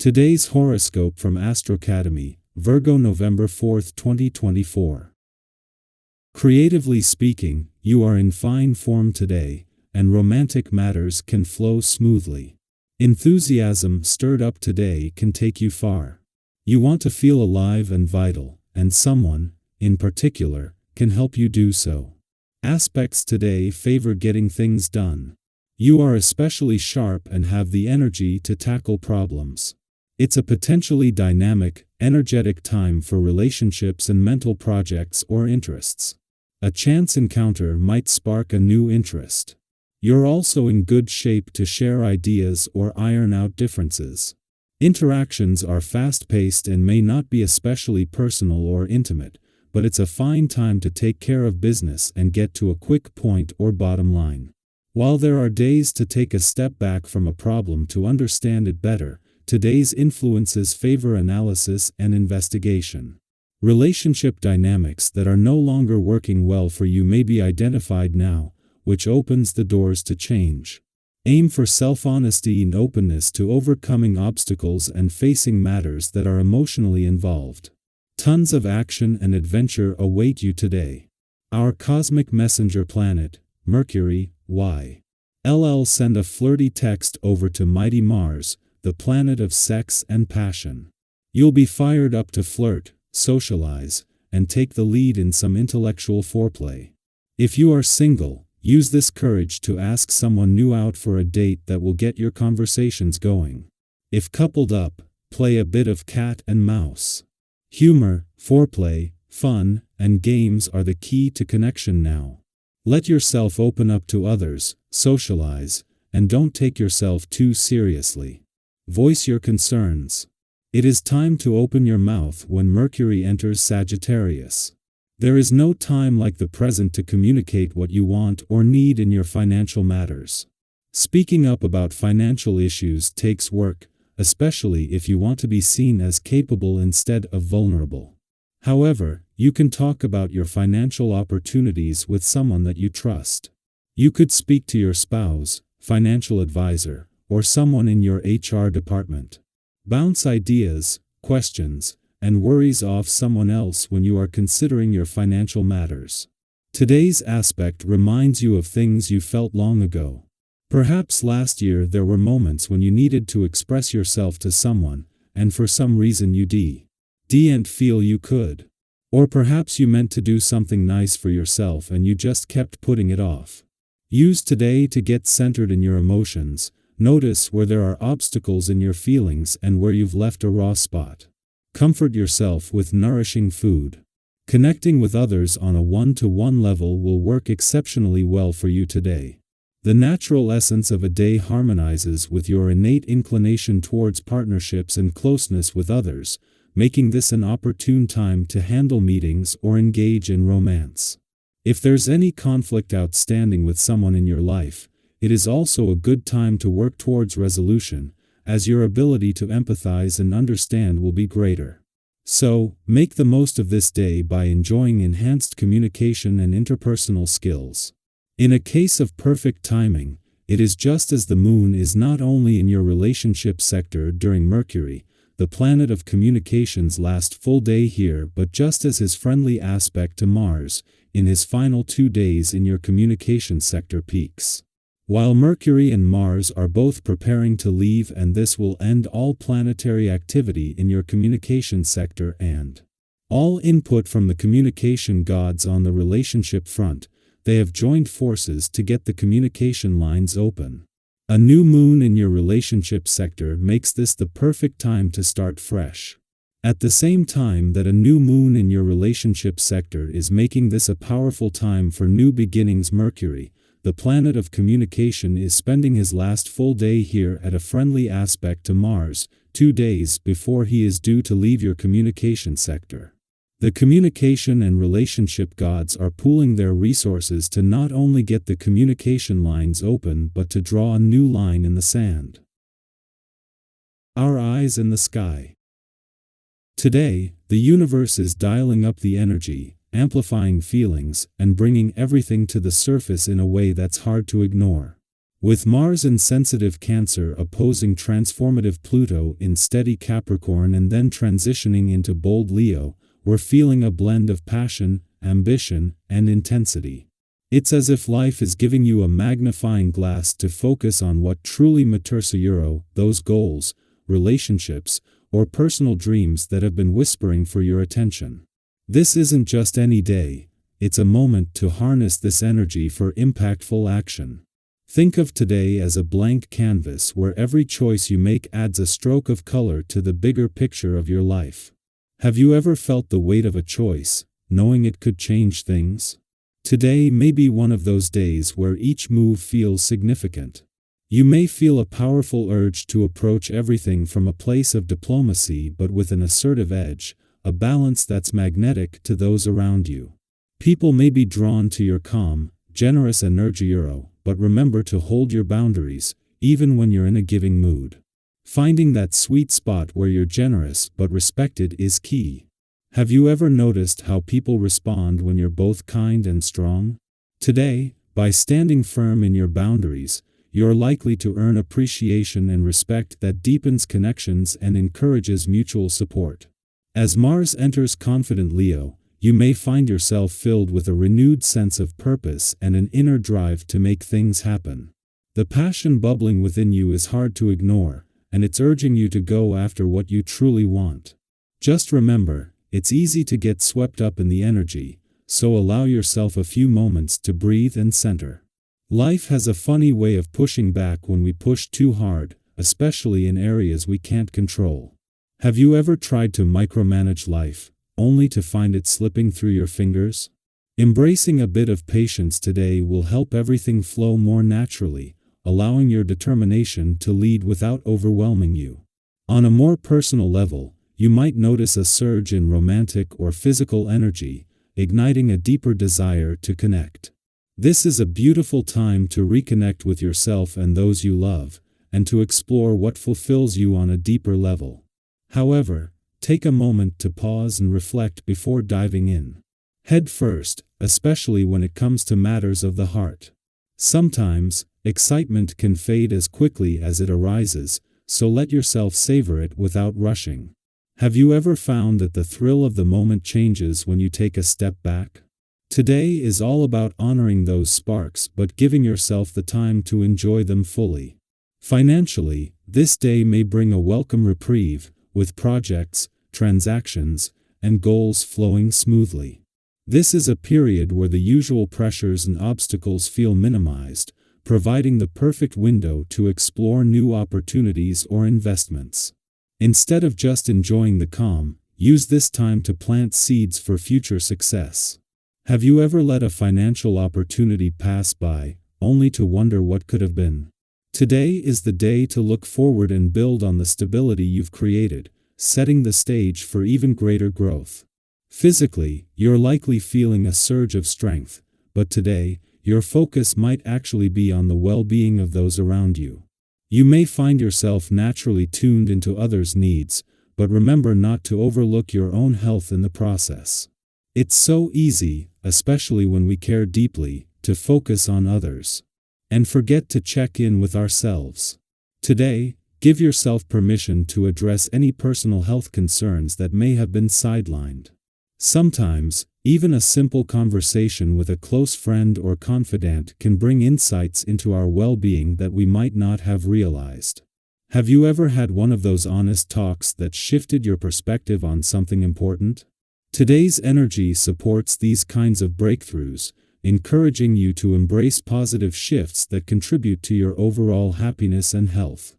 Today's horoscope from Astrocademy, Virgo November 4th, 2024. Creatively speaking, you are in fine form today, and romantic matters can flow smoothly. Enthusiasm stirred up today can take you far. You want to feel alive and vital, and someone, in particular, can help you do so. Aspects today favor getting things done. You are especially sharp and have the energy to tackle problems. It's a potentially dynamic, energetic time for relationships and mental projects or interests. A chance encounter might spark a new interest. You're also in good shape to share ideas or iron out differences. Interactions are fast-paced and may not be especially personal or intimate, but it's a fine time to take care of business and get to a quick point or bottom line. While there are days to take a step back from a problem to understand it better, today's influences favor analysis and investigation. Relationship dynamics that are no longer working well for you may be identified now, which opens the doors to change. Aim for self-honesty and openness to overcoming obstacles and facing matters that are emotionally involved. Tons of action and adventure await you today. Our cosmic messenger planet, Mercury, send a flirty text over to mighty Mars, the planet of sex and passion. You'll be fired up to flirt, socialize, and take the lead in some intellectual foreplay. If you are single, use this courage to ask someone new out for a date that will get your conversations going. If coupled up, play a bit of cat and mouse. Humor, foreplay, fun, and games are the key to connection now. Let yourself open up to others, socialize, and don't take yourself too seriously. Voice your concerns. It is time to open your mouth when Mercury enters Sagittarius. There is no time like the present to communicate what you want or need in your financial matters. Speaking up about financial issues takes work, especially if you want to be seen as capable instead of vulnerable. However, you can talk about your financial opportunities with someone that you trust. You could speak to your spouse, financial advisor, or someone in your HR department. Bounce ideas, questions, and worries off someone else when you are considering your financial matters. Today's aspect reminds you of things you felt long ago. Perhaps last year there were moments when you needed to express yourself to someone, and for some reason you didn't feel you could. Or perhaps you meant to do something nice for yourself and you just kept putting it off. Use today to get centered in your emotions. Notice where there are obstacles in your feelings and where you've left a raw spot. Comfort yourself with nourishing food. Connecting with others on a one-to-one level will work exceptionally well for you today. The natural essence of a day harmonizes with your innate inclination towards partnerships and closeness with others, making this an opportune time to handle meetings or engage in romance. If there's any conflict outstanding with someone in your life, it is also a good time to work towards resolution, as your ability to empathize and understand will be greater. So, make the most of this day by enjoying enhanced communication and interpersonal skills. In a case of perfect timing, it is just as the moon is not only in your relationship sector during Mercury, the planet of communications last full day here, but just as his friendly aspect to Mars, in his final 2 days in your communication sector peaks. While Mercury and Mars are both preparing to leave, and this will end all planetary activity in your communication sector and all input from the communication gods on the relationship front, they have joined forces to get the communication lines open. A new moon in your relationship sector makes this the perfect time to start fresh. At the same time that a new moon in your relationship sector is making this a powerful time for new beginnings, Mercury, the planet of communication, is spending his last full day here at a friendly aspect to Mars, 2 days before he is due to leave your communication sector. The communication and relationship gods are pooling their resources to not only get the communication lines open but to draw a new line in the sand. Our eyes in the sky. Today, the universe is dialing up the energy, amplifying feelings, and bringing everything to the surface in a way that's hard to ignore. With Mars in sensitive Cancer opposing transformative Pluto in steady Capricorn and then transitioning into bold Leo, we're feeling a blend of passion, ambition, and intensity. It's as if life is giving you a magnifying glass to focus on what truly matters, those goals, relationships, or personal dreams that have been whispering for your attention. This isn't just any day, it's a moment to harness this energy for impactful action. Think of today as a blank canvas where every choice you make adds a stroke of color to the bigger picture of your life. Have you ever felt the weight of a choice, knowing it could change things? Today may be one of those days where each move feels significant. You may feel a powerful urge to approach everything from a place of diplomacy but with an assertive edge, a balance that's magnetic to those around you. People may be drawn to your calm, generous energy, but remember to hold your boundaries, even when you're in a giving mood. Finding that sweet spot where you're generous but respected is key. Have you ever noticed how people respond when you're both kind and strong? Today, by standing firm in your boundaries, you're likely to earn appreciation and respect that deepens connections and encourages mutual support. As Mars enters confident Leo, you may find yourself filled with a renewed sense of purpose and an inner drive to make things happen. The passion bubbling within you is hard to ignore, and it's urging you to go after what you truly want. Just remember, it's easy to get swept up in the energy, so allow yourself a few moments to breathe and center. Life has a funny way of pushing back when we push too hard, especially in areas we can't control. Have you ever tried to micromanage life, only to find it slipping through your fingers? Embracing a bit of patience today will help everything flow more naturally, allowing your determination to lead without overwhelming you. On a more personal level, you might notice a surge in romantic or physical energy, igniting a deeper desire to connect. This is a beautiful time to reconnect with yourself and those you love, and to explore what fulfills you on a deeper level. However, take a moment to pause and reflect before diving in. Head first, especially when it comes to matters of the heart. Sometimes, excitement can fade as quickly as it arises, so let yourself savor it without rushing. Have you ever found that the thrill of the moment changes when you take a step back? Today is all about honoring those sparks but giving yourself the time to enjoy them fully. Financially, this day may bring a welcome reprieve, with projects, transactions, and goals flowing smoothly. This is a period where the usual pressures and obstacles feel minimized, providing the perfect window to explore new opportunities or investments. Instead of just enjoying the calm, use this time to plant seeds for future success. Have you ever let a financial opportunity pass by, only to wonder what could have been? Today is the day to look forward and build on the stability you've created, setting the stage for even greater growth. Physically, you're likely feeling a surge of strength, but today, your focus might actually be on the well-being of those around you. You may find yourself naturally tuned into others' needs, but remember not to overlook your own health in the process. It's so easy, especially when we care deeply, to focus on others and forget to check in with ourselves. Today, give yourself permission to address any personal health concerns that may have been sidelined. Sometimes, even a simple conversation with a close friend or confidant can bring insights into our well-being that we might not have realized. Have you ever had one of those honest talks that shifted your perspective on something important? Today's energy supports these kinds of breakthroughs, encouraging you to embrace positive shifts that contribute to your overall happiness and health.